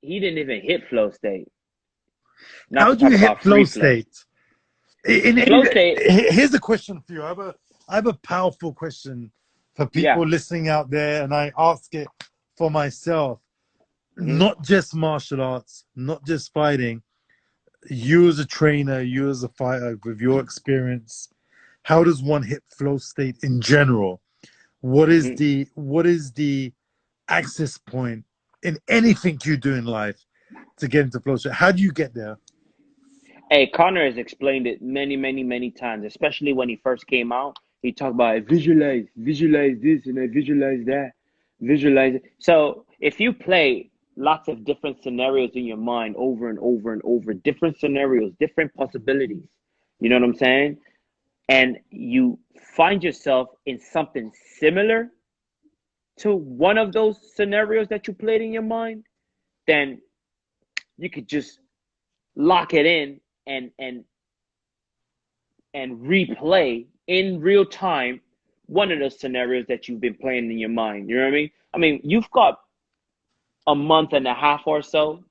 he didn't even hit flow state. Not How to do talk you hit about flow free flow. state? Flow state, Here's a question for you. I have a powerful question for yeah. people listening out there, and I ask it for myself. Hmm. Not just martial arts, not just fighting. You as a trainer, you as a fighter, with your experience, how does one hit flow state in general? Hmm. What is the access point in anything you do in life to get into flow state? How do you get there? Hey, Connor has explained it many, many, many times, especially when he first came out. He talked about visualize, visualize this, and I visualize that, visualize it. So if you play lots of different scenarios in your mind over and over and over, different scenarios, different possibilities, you know what I'm saying? And you find yourself in something similar to one of those scenarios that you played in your mind, then you could just lock it in and replay in real time one of those scenarios that you've been playing in your mind. You know what I mean? I mean, you've got a month and a half or so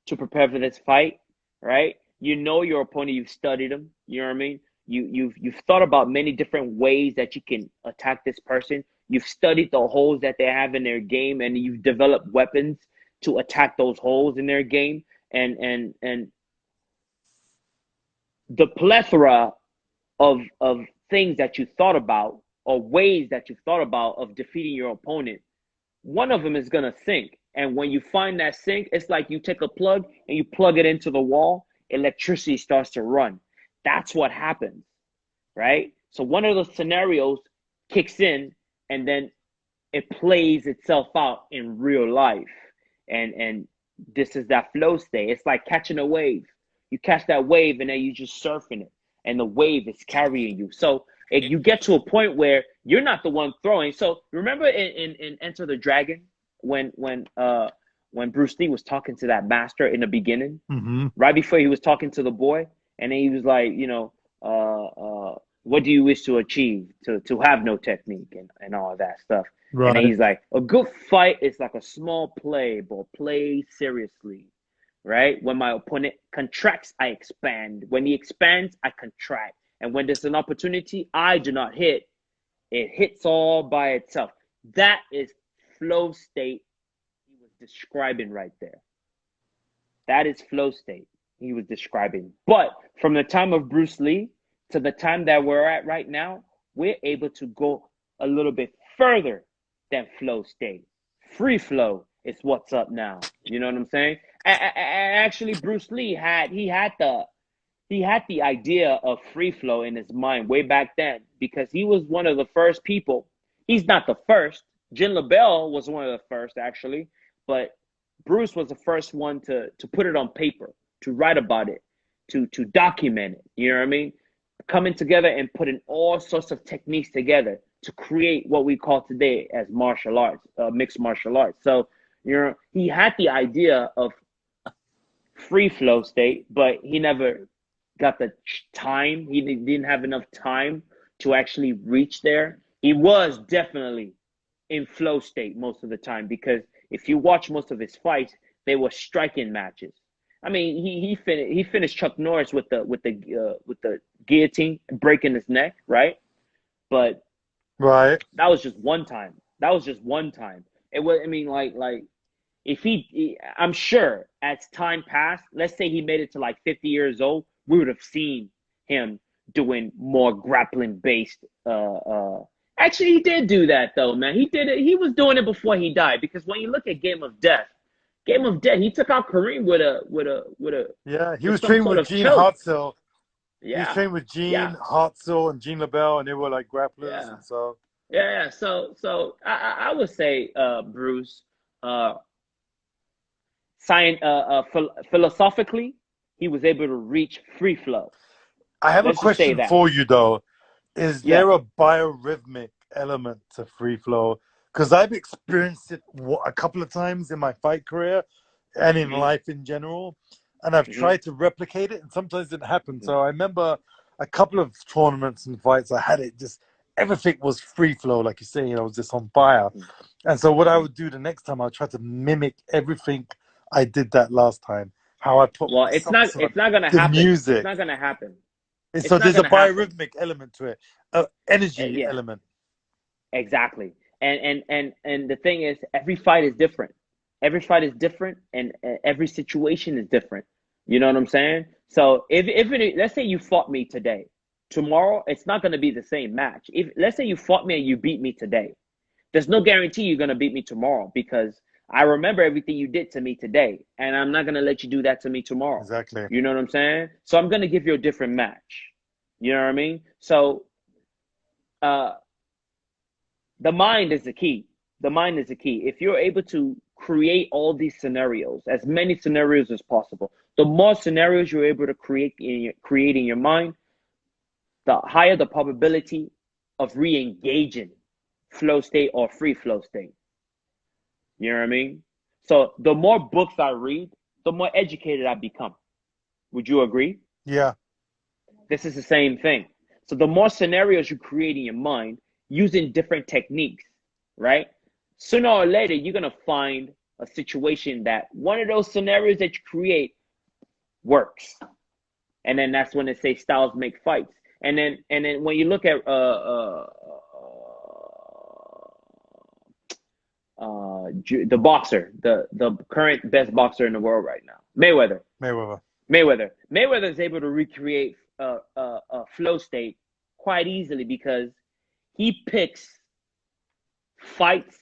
to prepare for this fight, right? You know your opponent, you've studied them, you know what I mean? You've thought about many different ways that you can attack this person. You've studied the holes that they have in their game, and you've developed weapons to attack those holes in their game. And the plethora of things that you thought about, or ways that you thought about of defeating your opponent, one of them is going to sink. And when you find that sink, it's like you take a plug and you plug it into the wall, electricity starts to run. That's what happens, right? So one of those scenarios kicks in, and then it plays itself out in real life. And this is that flow state. It's like catching a wave. You catch that wave, and then you just surfing it, and the wave is carrying you. So you get to a point where you're not the one throwing. So remember in Enter the Dragon, when Bruce Lee was talking to that master in the beginning, Mm-hmm. right before he was talking to the boy, and then he was like, what do you wish to achieve? To have no technique and all of that stuff. And then Right. he's like, a good fight is like a small play, but play seriously, right? When my opponent contracts, I expand. When he expands, I contract. And when there's an opportunity I do not hit, it hits all by itself. That is flow state he was describing right there. That is flow state he was describing. But from the time of Bruce Lee to the time that we're at right now, we're able to go a little bit further than flow state. Free flow is what's up now. You know what I'm saying? Actually, Bruce Lee had the idea of free flow in his mind way back then, because he was one of the first people. He's not the first. Jin LaBelle was one of the first, actually, but Bruce was the first one to put it on paper, to write about it, to document it. You know what I mean? Coming together and putting all sorts of techniques together to create what we call today as martial arts, mixed martial arts. So, he had the idea of free flow state, but he never got the time. He didn't have enough time to actually reach there. He was definitely in flow state most of the time, because if you watch most of his fights, they were striking matches. I mean, he finished Chuck Norris with the guillotine, breaking his neck, right? But Right. that was just one time. That was just one time. It was. I mean, like if I'm sure as time passed, let's say he made it to like 50 years old, we would have seen him doing more grappling based. Actually, he did do that though, man. He did it. He was doing it before he died, because when you look at Game of Death, he took out Kareem Yeah, he with was some training sort with of Gene choke. Hartzell. He was Yeah, training with yeah, Gene Hartzell and Gene LaBelle, and they were like grapplers, yeah, and so yeah. So I would say, Bruce, uh, philosophically, he was able to reach free flow. I have a Let's just say question that. for you though. Is Yeah. there a biorhythmic element to free flow? Because I've experienced it a couple of times in my fight career and in Hmm. life in general, and I've Hmm. tried to replicate it, and sometimes it happens. Hmm. So I remember a couple of tournaments and fights I had it just everything was free flow, like you say, I was just on fire. Hmm. And so what I Hmm. would do the next time, I'd try to mimic everything I did that last time. How I put Well, my socks on, it's not gonna the happen. It's music. not gonna happen. And It's so not there's a gonna happen. biorhythmic element to it, energy Yeah, element. exactly. And the thing is, every fight is different. Every fight is different, and every situation is different. You know what I'm saying? So let's say you fought me today, tomorrow it's not gonna be the same match. If let's say you fought me and you beat me today, there's no guarantee you're gonna beat me tomorrow because I remember everything you did to me today, and I'm not gonna let you do that to me tomorrow. Exactly. You know what I'm saying? So I'm gonna give you a different match. You know what I mean? So uh the mind is the key. The mind is the key. If you're able to create all these scenarios, as many scenarios as possible, the more scenarios you're able to create in your mind, the higher the probability of re-engaging flow state or free flow state. You know what I mean? So the more books I read, the more educated I become. Would you agree? Yeah. This is the same thing. So the more scenarios you create in your mind using different techniques, right? Sooner or later, you're gonna find a situation that one of those scenarios that you create works, and then that's when they say styles make fights. And then when you look at the boxer, the current best boxer in the world right now, Mayweather. Mayweather. Mayweather is able to recreate a flow state quite easily because he picks fights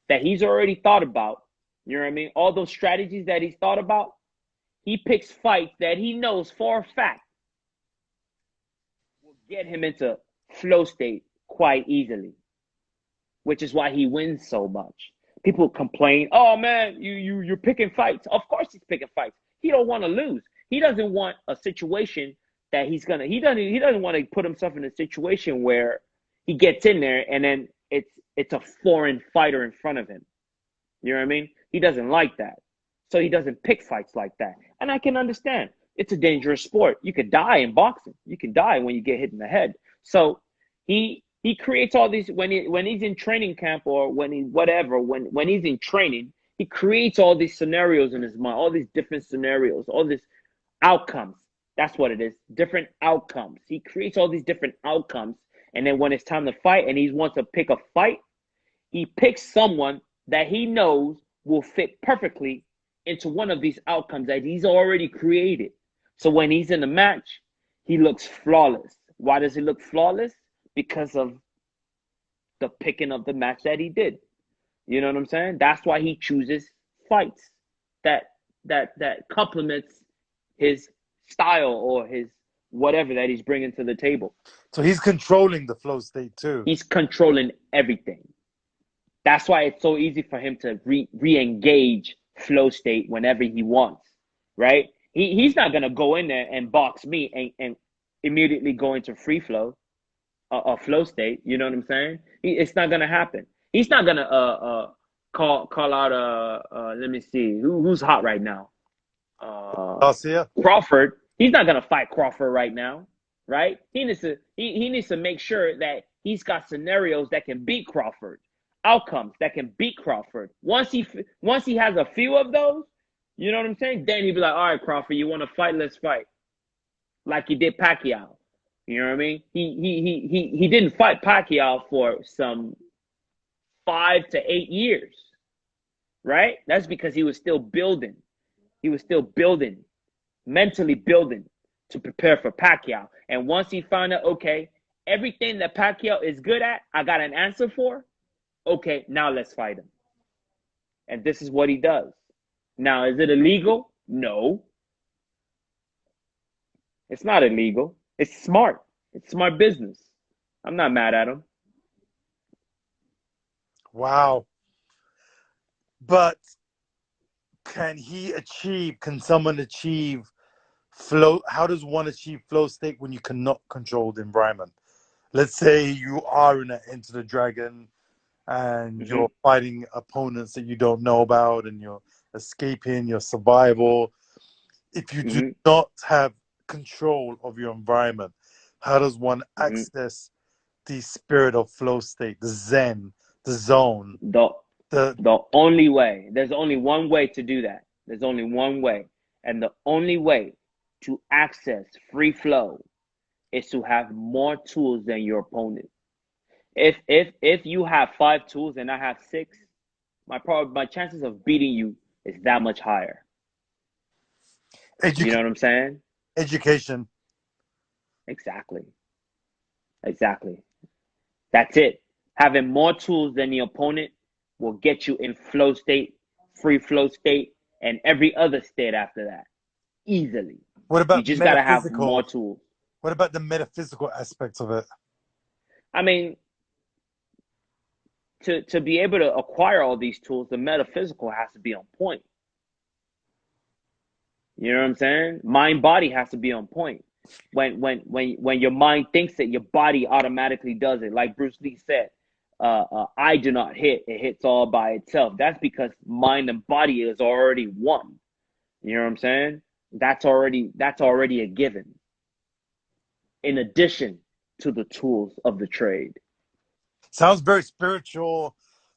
that he's already thought about. You know what I mean? All those strategies that he's thought about, he picks fights that he knows for a fact will get him into flow state quite easily, which is why he wins so much. People complain, "Oh man, you're picking fights." Of course he's picking fights. He don't want to lose. He doesn't want a situation that he doesn't want to put himself in a situation where he gets in there and then it's a foreign fighter in front of him. You know what I mean? He doesn't like that. So he doesn't pick fights like that. And I can understand. It's a dangerous sport. You could die in boxing. You can die when you get hit in the head. So he creates all these when he's in training camp or when he's in training, he creates all these scenarios in his mind, all these different scenarios, all these outcomes. That's what it is. Different outcomes. He creates all these different outcomes. And then when it's time to fight and he wants to pick a fight, he picks someone that he knows will fit perfectly into one of these outcomes that he's already created. So when he's in the match, he looks flawless. Why does he look flawless? Because of the picking of the match that he did. You know what I'm saying? That's why he chooses fights that that complements his style or his whatever that he's bringing to the table. So he's controlling the flow state too. He's controlling everything. That's why it's so easy for him to re-engage flow state whenever he wants, right? He's not gonna go in there and box me and immediately go into free flow or flow state. You know what I'm saying? It's not gonna happen. He's not gonna call out let me see who's hot right now. Garcia. Crawford. He's not gonna fight Crawford right now, right? He needs to make sure that he's got scenarios that can beat Crawford, outcomes that can beat Crawford. Once he has a few of those, you know what I'm saying? Then he'd be like, all right, Crawford, you want to fight? Let's fight, like he did Pacquiao. You know what I mean? He didn't fight Pacquiao for some 5 to 8 years, right? That's because he was still building. He was still building, mentally building to prepare for Pacquiao. And once he found out, okay, everything that Pacquiao is good at, I got an answer for. Okay, now let's fight him. And this is what he does. Now, is it illegal? No. It's not illegal. It's smart. It's smart business. I'm not mad at him. Wow. But can someone achieve flow? How does one achieve flow state when you cannot control the environment? Let's say you are in Enter the Dragon and you're fighting opponents that you don't know about and you're escaping your survival. If you do not have control of your environment, how does one access the spirit of flow state, the zen, the zone? The only way, there's only one way to do that. There's only one way. And the only way to access free flow is to have more tools than your opponent. If you have 5 tools and I have 6, my chances of beating you is that much higher. You know Education. what I'm saying? Education. Exactly. Exactly. That's it. Having more tools than the opponent will get you in flow state, free flow state, and every other state after that easily. What You about just got to have more metaphysical? tools. What about the metaphysical aspects of it? I mean, to be able to acquire all these tools, the metaphysical has to be on point. You know what I'm saying? Mind body has to be on point. When your mind thinks it, your body automatically does it. Like Bruce Lee said, I do not hit; it hits all by itself. That's because mind and body is already one. You know what I'm saying? That's already a given. In addition to the tools of the trade. Sounds very spiritual,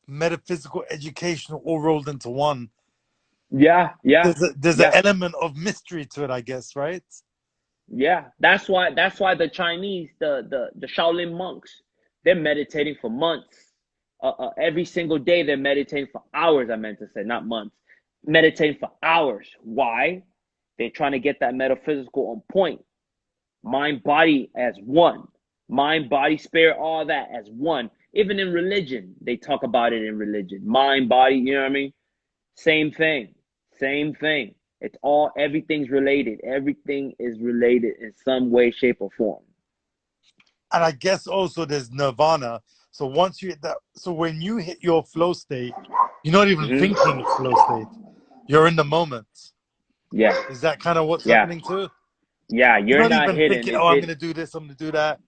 metaphysical, educational, all rolled into one. Yeah, yeah, There's an yeah. element of mystery to it, I guess, right? Yeah, that's why the Chinese, the Shaolin monks, they're meditating for months. Every single day they're meditating for hours. I meant to say, not months. Meditating for hours. Why? They're trying to get that metaphysical on point. Mind, body as one. Mind, body, spirit, all that as one. Even in religion, they talk about it in religion. Mind, body, you know what I mean? Same thing. Same thing. It's all everything's related. Everything is related in some way, shape, or form. And I guess also there's nirvana. So once you hit that, so when you hit your flow state, you're not even Hmm. thinking of flow state. You're in the moment. Yeah, Is that kind of what's yeah, happening too? yeah. You're You're not not even hidden. thinking, It's oh, I'm hit. gonna do this, I'm gonna do that.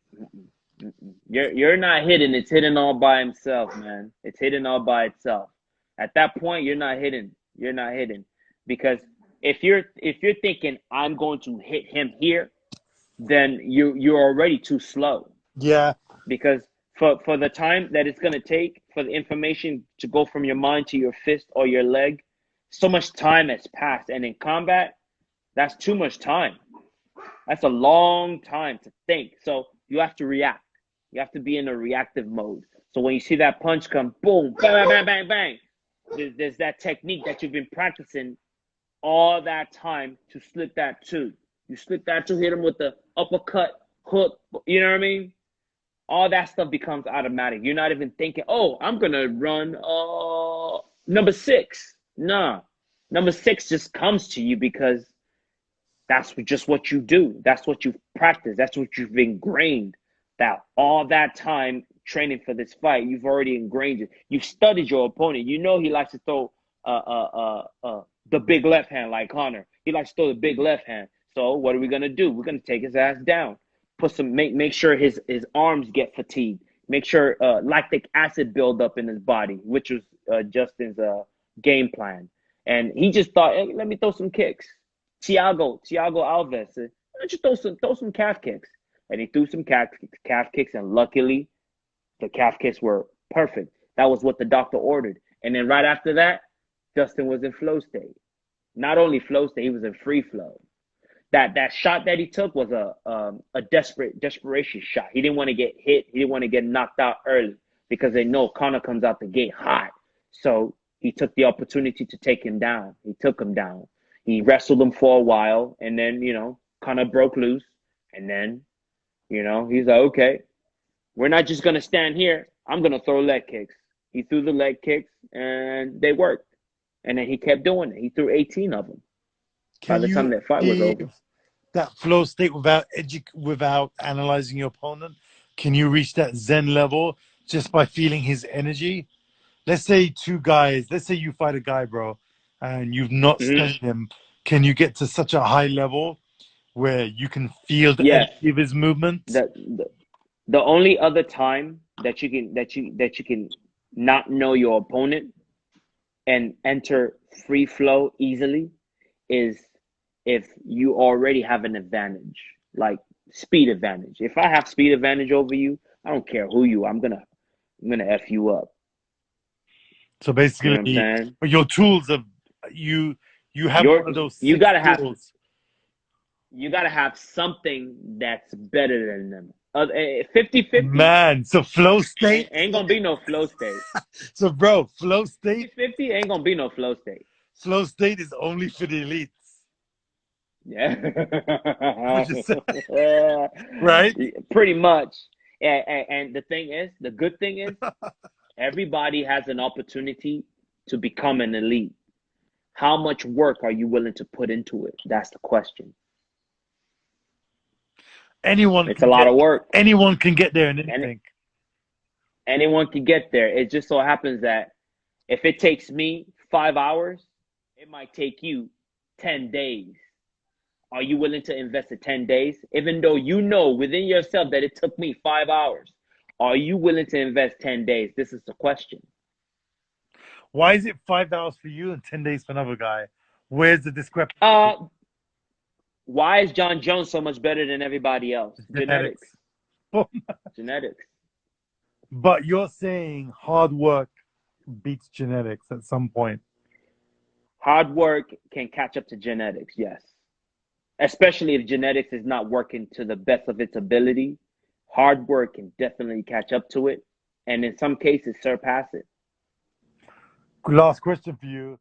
You're not hidden. It's hidden all by himself, man. It's hidden all by itself. At that point, you're not hidden. You're not hidden because if you're thinking I'm going to hit him here, then you're already too slow. Yeah, Because for the time that it's going to take for the information to go from your mind to your fist or your leg, so much time has passed. And in combat, that's too much time. That's a long time to think. So you have to react. You have to be in a reactive mode. So when you see that punch come, boom, bang, bang, bang, bang, bang. There's that technique that you've been practicing all that time to slip that two. You slip that two, hit him with the uppercut, hook. You know what I mean? All that stuff becomes automatic. You're not even thinking, oh, I'm gonna run number 6. Nah. Number 6 just comes to you because that's just what you do. That's what you've practiced. That's what you've ingrained. That all that time training for this fight, you've already ingrained it. You've studied your opponent. You know he likes to throw the big left hand like Connor. He likes to throw the big left hand. So what are we gonna do? We're gonna take his ass down. Make sure his arms get fatigued. Make sure lactic acid build up in his body, which was Justin's game plan. And he just thought, hey, let me throw some kicks. Thiago Alves said, why don't you throw some calf kicks? And he threw some calf kicks, and luckily the calf kicks were perfect. That was what the doctor ordered. And then right after that, Justin was in flow state. Not only flow state, he was in free flow. That shot that he took was a desperation shot. He didn't want to get hit. He didn't want to get knocked out early because they know Connor comes out the gate hot. So he took the opportunity to take him down. He took him down. He wrestled him for a while, and then Connor broke loose, and then he's like, okay, we're not just gonna stand here. I'm gonna throw leg kicks. He threw the leg kicks, and they worked. And then he kept doing it. He threw 18 of them by can the you time that fight was over. achieve that flow state without analyzing your opponent? Can you reach that Zen level just by feeling his energy? Let's say two guys. Let's say you fight a guy, bro, and you've not Hmm. studied him. Can you get to such a high level where you can feel the Yes. energy of his movement? The the only other time that you can not know your opponent and enter free flow easily is if you already have an advantage, like speed advantage. If I have speed advantage over you, I don't care who you are, I'm gonna F you up. So You know what I'm basically, saying? your tools of you. You have You're one of those you six gotta have tools. you gotta have something that's better than them. 50-50 Man, so flow state. ain't gonna be no flow state. So, bro, flow state. 50-50 ain't gonna be no flow state. Flow state is only for the elites. Yeah. Would you say, right? Pretty much. And the thing is, the good thing is, everybody has an opportunity to become an elite. How much work are you willing to put into it? That's the question. Anyone It's a can lot get. of work. Anyone can get there in And anything. anyone can get there. It just so happens that if it takes me 5 hours, it might take you 10 days. Are you willing to invest the 10 days? Even though you know within yourself that it took me 5 hours, are you willing to invest 10 days? This is the question. Why is it 5 hours for you and 10 days for another guy? Where's the discrepancy? Uh, why is John Jones so much better than everybody else? Genetics. Genetics. Genetics. But you're saying hard work beats genetics at some point. Hard work can catch up to genetics, yes. Especially if genetics is not working to the best of its ability. Hard work can definitely catch up to it, and in some cases surpass it. Last question for you.